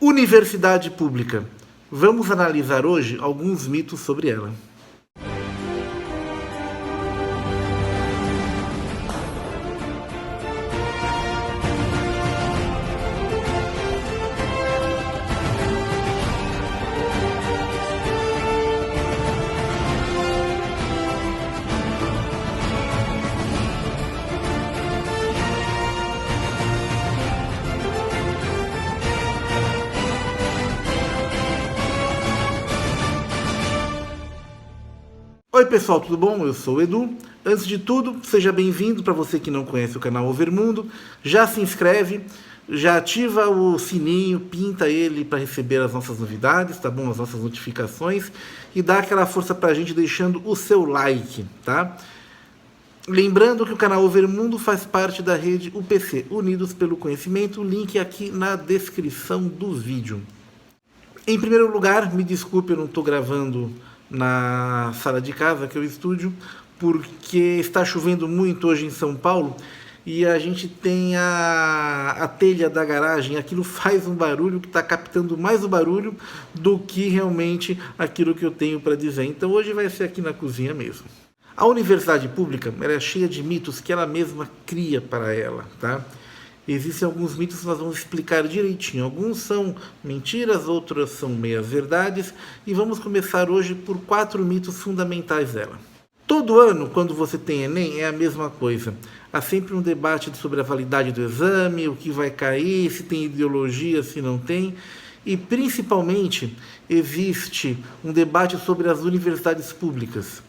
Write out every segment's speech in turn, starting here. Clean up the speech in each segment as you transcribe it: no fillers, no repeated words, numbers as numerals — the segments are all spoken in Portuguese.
Universidade pública. Vamos analisar hoje alguns mitos sobre ela. Oi pessoal, tudo bom? Eu sou o Edu. Antes de tudo, seja bem-vindo. Para você que não conhece o canal Overmundo, já se inscreve, já ativa o sininho, pinta ele para receber as nossas novidades, tá bom? As nossas notificações e dá aquela força para a gente deixando o seu like, tá? Lembrando que o canal Overmundo faz parte da rede UPC, Unidos pelo Conhecimento, link aqui na descrição do vídeo. Em primeiro lugar, me desculpe, eu não estou gravando na sala de casa, que é o estúdio, porque está chovendo muito hoje em São Paulo e a gente tem a telha da garagem, aquilo faz um barulho que está captando mais o barulho do que realmente aquilo que eu tenho para dizer. Então hoje vai ser aqui na cozinha mesmo. A universidade pública ela é cheia de mitos que ela mesma cria para ela, tá? Existem alguns mitos que nós vamos explicar direitinho. Alguns são mentiras, outros são meias verdades. E vamos começar hoje por 4 mitos fundamentais dela. Todo ano, quando você tem Enem, é a mesma coisa. Há sempre um debate sobre a validade do exame, o que vai cair, se tem ideologia, se não tem. E, principalmente, existe um debate sobre as universidades públicas.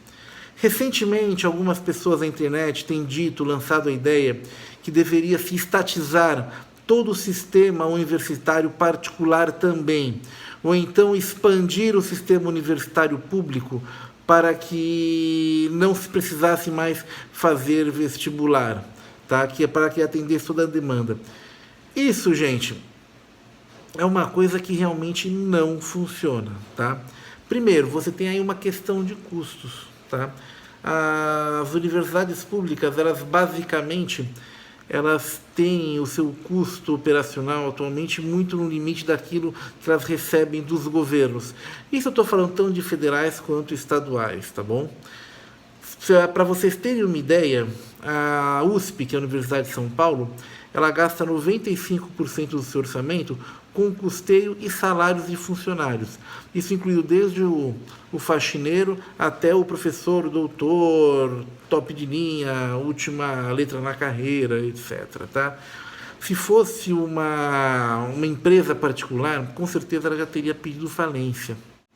Recentemente, algumas pessoas na internet têm lançado a ideia que deveria se estatizar todo o sistema universitário particular também, ou então expandir o sistema universitário público para que não se precisasse mais fazer vestibular, tá? Que é para que atendesse toda a demanda. Isso, gente, é uma coisa que realmente não funciona, tá? Primeiro, você tem aí uma questão de custos, tá? As universidades públicas, elas basicamente, elas têm o seu custo operacional atualmente muito no limite daquilo que elas recebem dos governos. Isso eu estou falando tanto de federais quanto estaduais, tá bom? Para vocês terem uma ideia, a USP, que é a Universidade de São Paulo, ela gasta 95% do seu orçamento com custeio e salários de funcionários. Isso inclui desde o faxineiro até o professor, o doutor, top de linha, última letra na carreira, etc. Tá? Se fosse uma empresa particular, com certeza ela já teria pedido falência.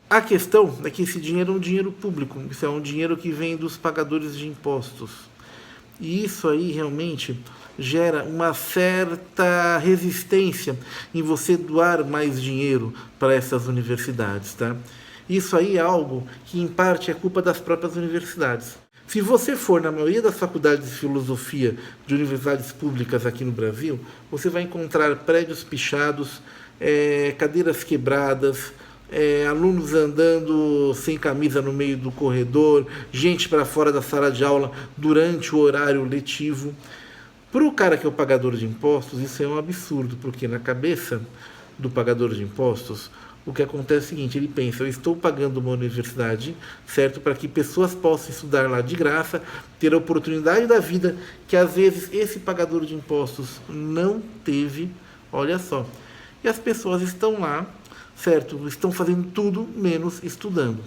A questão é que esse dinheiro é um dinheiro público, isso é um dinheiro que vem dos pagadores de impostos. E isso aí realmente gera uma certa resistência em você doar mais dinheiro para essas universidades, tá? Isso aí é algo que, em parte, é culpa das próprias universidades. Se você for na maioria das faculdades de filosofia de universidades públicas aqui no Brasil, você vai encontrar prédios pichados, cadeiras quebradas, alunos andando sem camisa no meio do corredor, gente para fora da sala de aula durante o horário letivo. Para o cara que é o pagador de impostos, isso é um absurdo, porque na cabeça do pagador de impostos, o que acontece é o seguinte, ele pensa, eu estou pagando uma universidade, certo, para que pessoas possam estudar lá de graça, ter a oportunidade da vida, que às vezes esse pagador de impostos não teve, olha só. E as pessoas estão lá, certo, estão fazendo tudo menos estudando.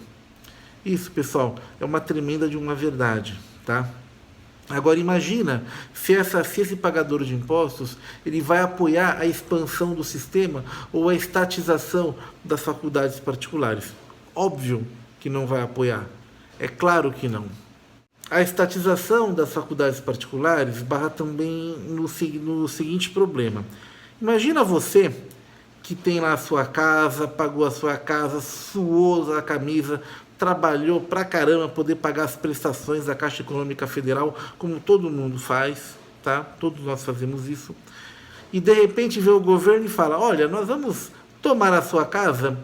Isso, pessoal, é uma tremenda de uma verdade, tá? Agora imagina se esse pagador de impostos ele vai apoiar a expansão do sistema ou a estatização das faculdades particulares. Óbvio que não vai apoiar. É claro que não. A estatização das faculdades particulares barra também no seguinte problema. Imagina você que tem lá a sua casa, pagou a sua casa, suou a camisa, trabalhou pra caramba poder pagar as prestações da Caixa Econômica Federal, como todo mundo faz, tá? Todos nós fazemos isso. E de repente vê o governo e fala, olha, nós vamos tomar a sua casa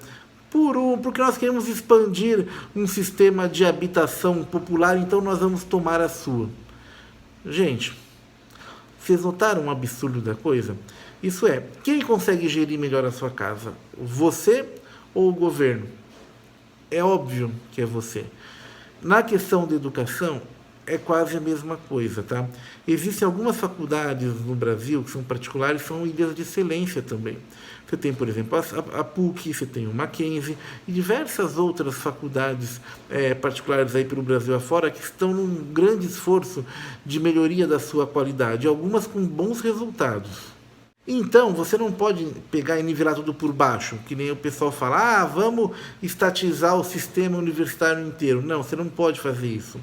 porque nós queremos expandir um sistema de habitação popular, então nós vamos tomar a sua. Gente, vocês notaram o absurdo da coisa? Isso é, quem consegue gerir melhor a sua casa? Você ou o governo? É óbvio que é você. Na questão da educação, é quase a mesma coisa, tá? Existem algumas faculdades no Brasil que são particulares, são ilhas de excelência também. Você tem, por exemplo, a PUC, você tem o Mackenzie e diversas outras faculdades particulares aí pelo Brasil afora que estão num grande esforço de melhoria da sua qualidade, algumas com bons resultados. Então, você não pode pegar e nivelar tudo por baixo, que nem o pessoal fala, vamos estatizar o sistema universitário inteiro. Não, você não pode fazer isso.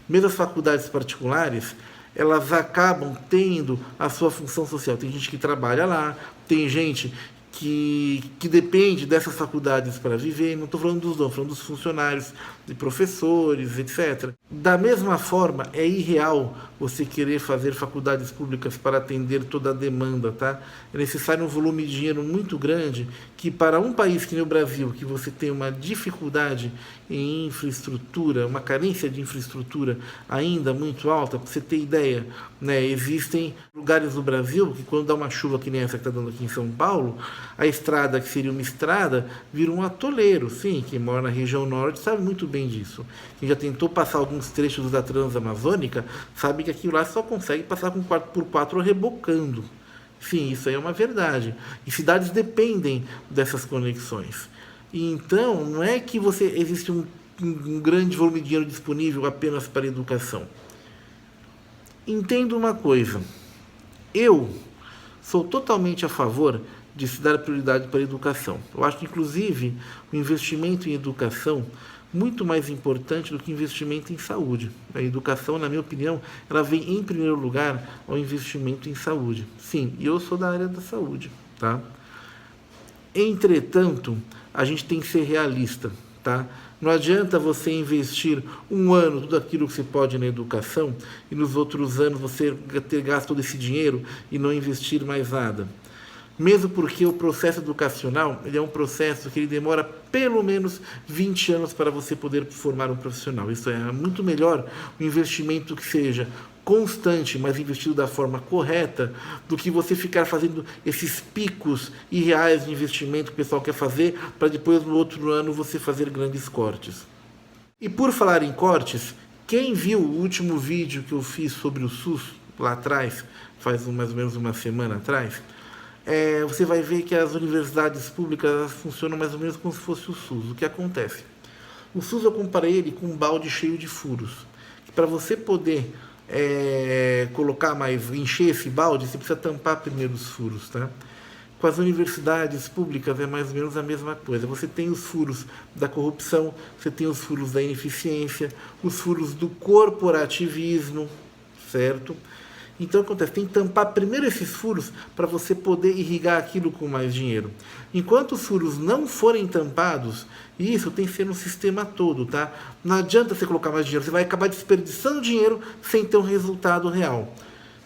Mesmo as faculdades particulares, elas acabam tendo a sua função social. Tem gente que trabalha lá, tem gente que depende dessas faculdades para viver, não estou falando dos donos, estou falando dos funcionários, de professores, etc. Da mesma forma, é irreal você querer fazer faculdades públicas para atender toda a demanda, tá? É necessário um volume de dinheiro muito grande que para um país que nem o Brasil, que você tem uma dificuldade em infraestrutura, uma carência de infraestrutura ainda muito alta, para você ter ideia, né? Existem lugares no Brasil que quando dá uma chuva que nem essa que está dando aqui em São Paulo, a estrada, que seria uma estrada, vira um atoleiro. Sim, quem mora na região norte sabe muito bem disso. Quem já tentou passar alguns trechos da Transamazônica sabe que aquilo lá só consegue passar com 4x4 rebocando. Sim, isso aí é uma verdade. E cidades dependem dessas conexões. E então, não é que existe um grande volume de dinheiro disponível apenas para a educação. Entenda uma coisa. Eu sou totalmente a favor de se dar prioridade para a educação. Eu acho que, inclusive, o investimento em educação muito mais importante do que investimento em saúde. A educação, na minha opinião, ela vem em primeiro lugar ao investimento em saúde. Sim, e eu sou da área da saúde, tá? Entretanto, a gente tem que ser realista, tá? Não adianta você investir um ano tudo aquilo que você pode na educação e nos outros anos você ter gasto todo esse dinheiro e não investir mais nada. Mesmo porque o processo educacional ele é um processo que ele demora pelo menos 20 anos para você poder formar um profissional. Isso é muito melhor um investimento que seja constante, mas investido da forma correta, do que você ficar fazendo esses picos irreais de investimento que o pessoal quer fazer, para depois no outro ano você fazer grandes cortes. E por falar em cortes, quem viu o último vídeo que eu fiz sobre o SUS, lá atrás, faz mais ou menos uma semana atrás, você vai ver que as universidades públicas funcionam mais ou menos como se fosse o SUS. O que acontece? O SUS eu comparei ele com um balde cheio de furos. Para você poder encher esse balde, você precisa tampar primeiro os furos, tá? Com as universidades públicas é mais ou menos a mesma coisa. Você tem os furos da corrupção, você tem os furos da ineficiência, os furos do corporativismo, certo? Então, acontece, tem que tampar primeiro esses furos para você poder irrigar aquilo com mais dinheiro. Enquanto os furos não forem tampados, isso tem que ser no sistema todo, tá? Não adianta você colocar mais dinheiro, você vai acabar desperdiçando dinheiro sem ter um resultado real.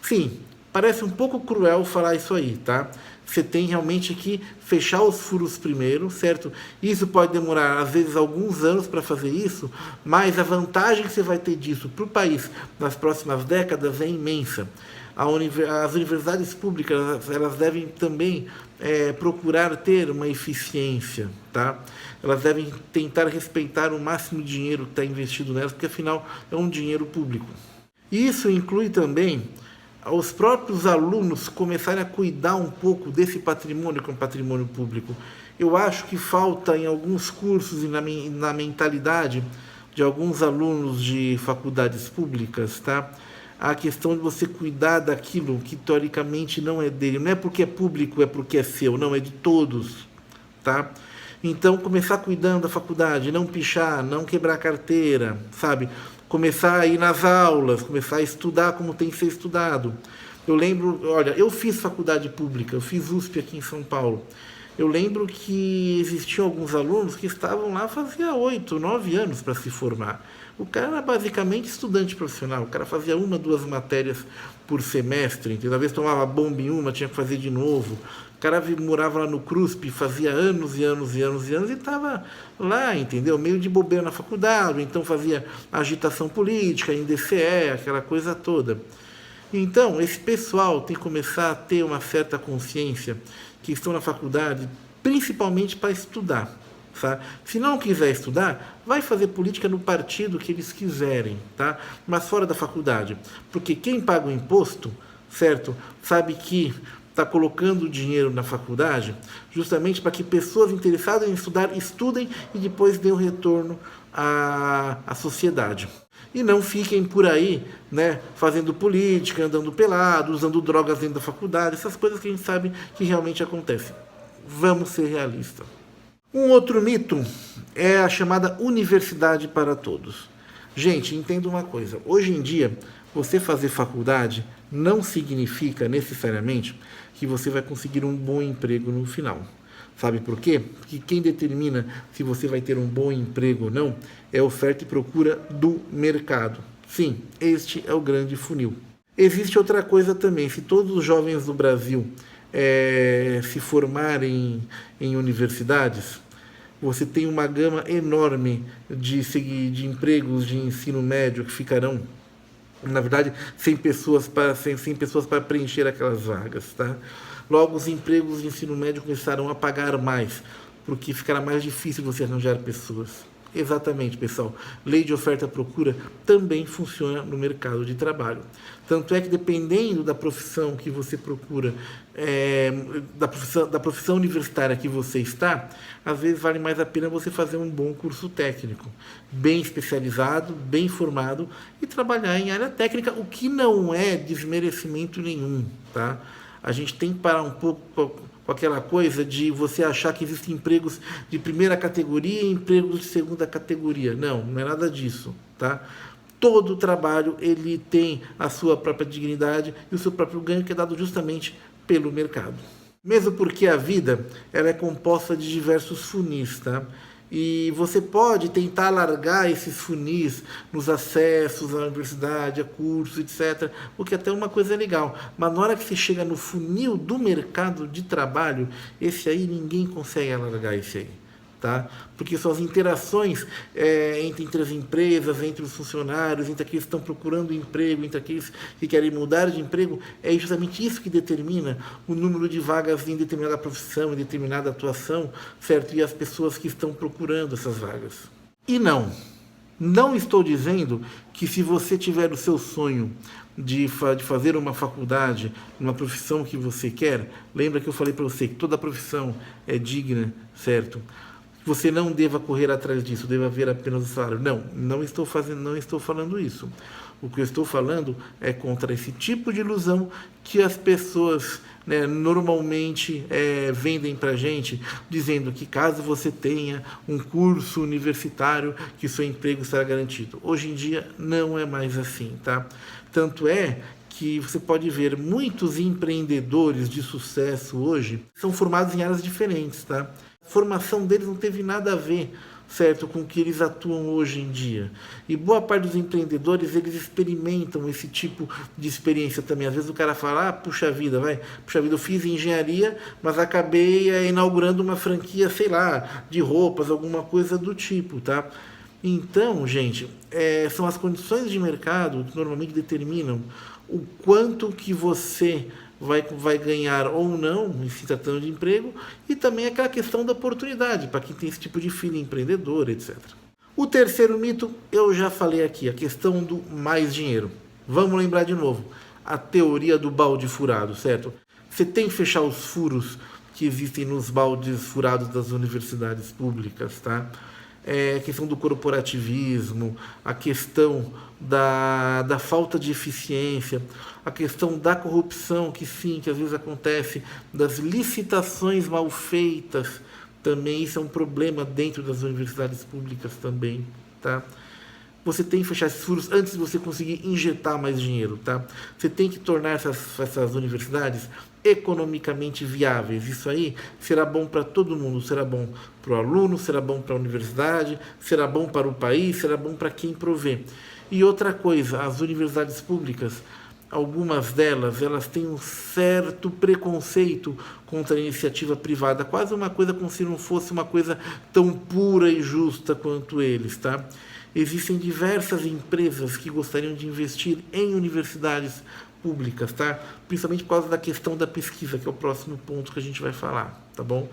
Sim, parece um pouco cruel falar isso aí, tá? Você tem realmente que fechar os furos primeiro, certo? Isso pode demorar, às vezes, alguns anos para fazer isso, mas a vantagem que você vai ter disso para o país nas próximas décadas é imensa. As universidades públicas elas devem também procurar ter uma eficiência, tá? Elas devem tentar respeitar o máximo de dinheiro que está investido nelas, porque, afinal, é um dinheiro público. Isso inclui também os próprios alunos começarem a cuidar um pouco desse patrimônio que é um patrimônio público. Eu acho que falta em alguns cursos e na mentalidade de alguns alunos de faculdades públicas, tá? A questão de você cuidar daquilo que teoricamente não é dele. Não é porque é público, é porque é seu, não, é de todos, tá? Então, começar cuidando da faculdade, não pichar, não quebrar carteira, sabe? Começar a ir nas aulas, começar a estudar como tem que ser estudado. Eu lembro, olha, eu fiz faculdade pública, eu fiz USP aqui em São Paulo. Eu lembro que existiam alguns alunos que estavam lá fazia 8, 9 anos para se formar. O cara era basicamente estudante profissional, o cara fazia 1, 2 matérias por semestre, entendeu? Às vezes tomava bomba em uma, tinha que fazer de novo. O cara morava lá no CRUSP, fazia anos e anos e anos e anos e estava lá, entendeu? Meio de bobeira na faculdade, então fazia agitação política, em DCE, aquela coisa toda. Então, esse pessoal tem que começar a ter uma certa consciência que estão na faculdade principalmente para estudar. Tá? Se não quiser estudar, vai fazer política no partido que eles quiserem, tá? Mas fora da faculdade. Porque quem paga o imposto, certo, sabe que está colocando dinheiro na faculdade justamente para que pessoas interessadas em estudar estudem e depois dêem o retorno à sociedade. E não fiquem por aí, né, fazendo política, andando pelado, usando drogas dentro da faculdade, essas coisas que a gente sabe que realmente acontecem. Vamos ser realistas. Um outro mito é a chamada universidade para todos. Gente, entenda uma coisa. Hoje em dia, você fazer faculdade não significa necessariamente que você vai conseguir um bom emprego no final. Sabe por quê? Porque quem determina se você vai ter um bom emprego ou não é oferta e procura do mercado. Sim, este é o grande funil. Existe outra coisa também. Se todos os jovens do Brasil se formarem em universidades, você tem uma gama enorme de empregos de ensino médio que ficarão, na verdade, sem pessoas para preencher aquelas vagas, tá? Logo, os empregos de ensino médio começarão a pagar mais, porque ficará mais difícil você arranjar pessoas. Exatamente, pessoal. Lei de oferta e procura também funciona no mercado de trabalho. Tanto é que, dependendo da profissão que você procura, da profissão universitária que você está, às vezes vale mais a pena você fazer um bom curso técnico, bem especializado, bem formado, e trabalhar em área técnica, o que não é desmerecimento nenhum, tá? A gente tem que parar um pouco com aquela coisa de você achar que existem empregos de primeira categoria e empregos de segunda categoria. Não, não é nada disso, tá? Todo trabalho ele tem a sua própria dignidade e o seu próprio ganho, que é dado justamente pelo mercado. Mesmo porque a vida ela é composta de diversos funis, tá? E você pode tentar alargar esses funis nos acessos à universidade, a cursos, etc. O que até é uma coisa legal. Mas na hora que você chega no funil do mercado de trabalho, esse aí ninguém consegue alargar esse aí. Tá? Porque são as interações entre as empresas, entre os funcionários, entre aqueles que estão procurando emprego, entre aqueles que querem mudar de emprego, é justamente isso que determina o número de vagas em determinada profissão, em determinada atuação, certo? E as pessoas que estão procurando essas vagas. E não estou dizendo que se você tiver o seu sonho de fazer uma faculdade, uma profissão que você quer, lembra que eu falei para você que toda profissão é digna, certo? Você não deva correr atrás disso, deva ver apenas o salário. Não estou falando isso. O que eu estou falando é contra esse tipo de ilusão que as pessoas, né, normalmente vendem para a gente, dizendo que caso você tenha um curso universitário, que seu emprego estará garantido. Hoje em dia não é mais assim, tá? Tanto é que você pode ver muitos empreendedores de sucesso hoje são formados em áreas diferentes, tá? A formação deles não teve nada a ver, certo, com o que eles atuam hoje em dia. E boa parte dos empreendedores, eles experimentam esse tipo de experiência também. Às vezes o cara fala, puxa vida, eu fiz engenharia, mas acabei inaugurando uma franquia, sei lá, de roupas, alguma coisa do tipo, tá? Então, gente, são as condições de mercado que normalmente determinam o quanto que você vai ganhar ou não, em se tratando de emprego, e também aquela questão da oportunidade, para quem tem esse tipo de filho empreendedor, etc. O terceiro mito, eu já falei aqui, a questão do mais dinheiro. Vamos lembrar de novo, a teoria do balde furado, certo? Você tem que fechar os furos que existem nos baldes furados das universidades públicas, tá? A questão do corporativismo, a questão da falta de eficiência, a questão da corrupção, que às vezes acontece, das licitações mal feitas, também isso é um problema dentro das universidades públicas também, tá? Você tem que fechar esses furos antes de você conseguir injetar mais dinheiro, tá? Você tem que tornar essas universidades economicamente viáveis. Isso aí será bom para todo mundo, será bom para o aluno, será bom para a universidade, será bom para o país, será bom para quem provê. E outra coisa, as universidades públicas, algumas delas, elas têm um certo preconceito contra a iniciativa privada, quase uma coisa como se não fosse uma coisa tão pura e justa quanto eles, tá? Existem diversas empresas que gostariam de investir em universidades públicas, tá? Principalmente por causa da questão da pesquisa, que é o próximo ponto que a gente vai falar, tá bom?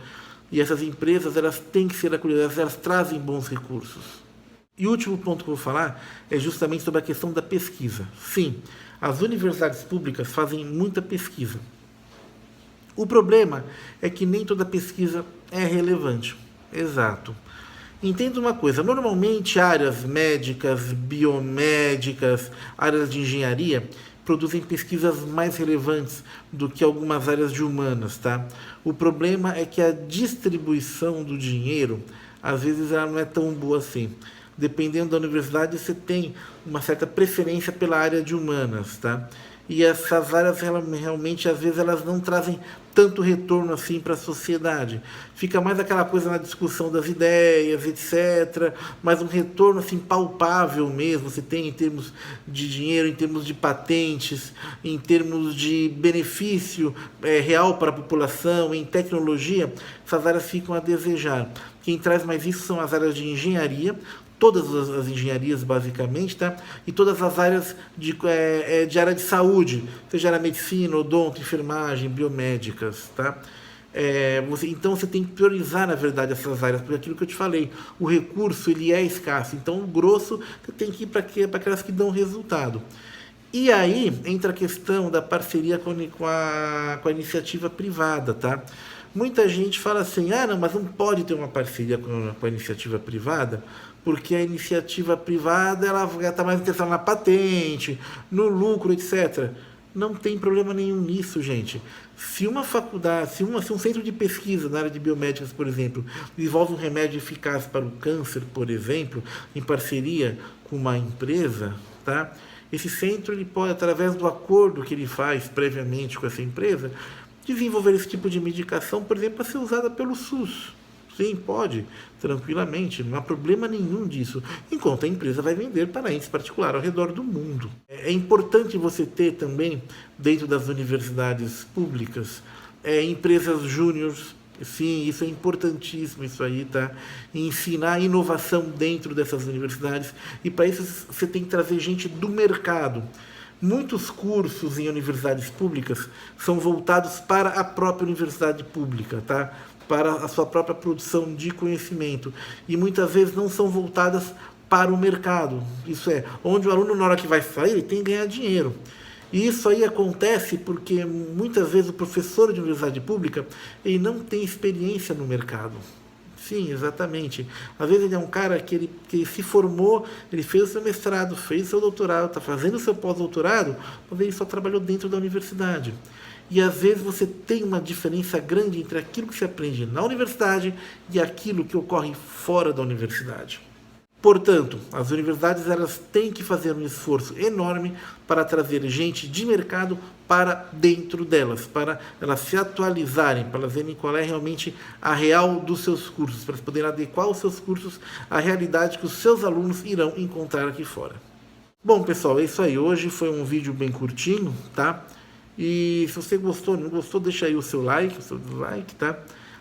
E essas empresas, elas têm que ser acolhidas, elas trazem bons recursos. E o último ponto que eu vou falar é justamente sobre a questão da pesquisa. Sim, as universidades públicas fazem muita pesquisa. O problema é que nem toda pesquisa é relevante. Exato. Entenda uma coisa, normalmente áreas médicas, biomédicas, áreas de engenharia produzem pesquisas mais relevantes do que algumas áreas de humanas, tá? O problema é que a distribuição do dinheiro, às vezes, ela não é tão boa assim. Dependendo da universidade, você tem uma certa preferência pela área de humanas, tá? E essas áreas realmente, às vezes, elas não trazem tanto retorno assim para a sociedade. Fica mais aquela coisa na discussão das ideias, etc. Mas um retorno assim palpável mesmo, você tem em termos de dinheiro, em termos de patentes, em termos de benefício real para a população, em tecnologia, essas áreas ficam a desejar. Quem traz mais isso são as áreas de engenharia, todas as engenharias basicamente, tá? E todas as áreas de área de saúde, seja área medicina, odonto, enfermagem, biomédicas, tá? Então você tem que priorizar, na verdade, essas áreas, porque aquilo que eu te falei, o recurso ele é escasso, então o grosso você tem que ir para aquelas que dão resultado. E aí entra a questão da parceria com a iniciativa privada, tá? Muita gente fala assim, não, mas não pode ter uma parceria com a iniciativa privada, porque a iniciativa privada ela está mais interessada na patente, no lucro, etc. Não tem problema nenhum nisso, gente. Se uma faculdade, se um centro de pesquisa na área de biomédicas, por exemplo, desenvolve um remédio eficaz para o câncer, por exemplo, em parceria com uma empresa, tá? Esse centro ele pode, através do acordo que ele faz previamente com essa empresa, desenvolver esse tipo de medicação, por exemplo, para ser usada pelo SUS. Sim, pode, tranquilamente, não há problema nenhum disso, enquanto a empresa vai vender para entes particulares ao redor do mundo. É importante você ter também, dentro das universidades públicas, empresas júniores. Sim, isso é importantíssimo, isso aí, tá? Ensinar inovação dentro dessas universidades, e para isso você tem que trazer gente do mercado. Muitos cursos em universidades públicas são voltados para a própria universidade pública, tá? Para a sua própria produção de conhecimento. E muitas vezes não são voltadas para o mercado. Isso é, onde o aluno, na hora que vai sair, ele tem que ganhar dinheiro. E isso aí acontece porque muitas vezes o professor de universidade pública ele não tem experiência no mercado. Sim, exatamente. Às vezes ele é um cara que ele se formou, ele fez o seu mestrado, fez o seu doutorado, está fazendo o seu pós-doutorado, mas ele só trabalhou dentro da universidade. E às vezes você tem uma diferença grande entre aquilo que se aprende na universidade e aquilo que ocorre fora da universidade. Portanto, as universidades elas têm que fazer um esforço enorme para trazer gente de mercado para dentro delas, para elas se atualizarem, para elas verem qual é realmente a real dos seus cursos, para elas poderem adequar os seus cursos à realidade que os seus alunos irão encontrar aqui fora. Bom, pessoal, é isso aí. Hoje foi um vídeo bem curtinho, tá? E se você gostou, não gostou, deixa aí o seu like, tá?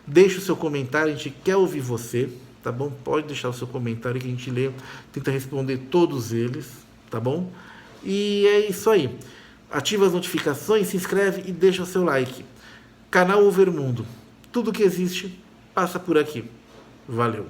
Deixa o seu comentário, a gente quer ouvir você. Tá bom? Pode deixar o seu comentário que a gente lê, tenta responder todos eles, tá bom? E é isso aí. Ativa as notificações, se inscreve e deixa o seu like. Canal Overmundo. Tudo que existe passa por aqui. Valeu!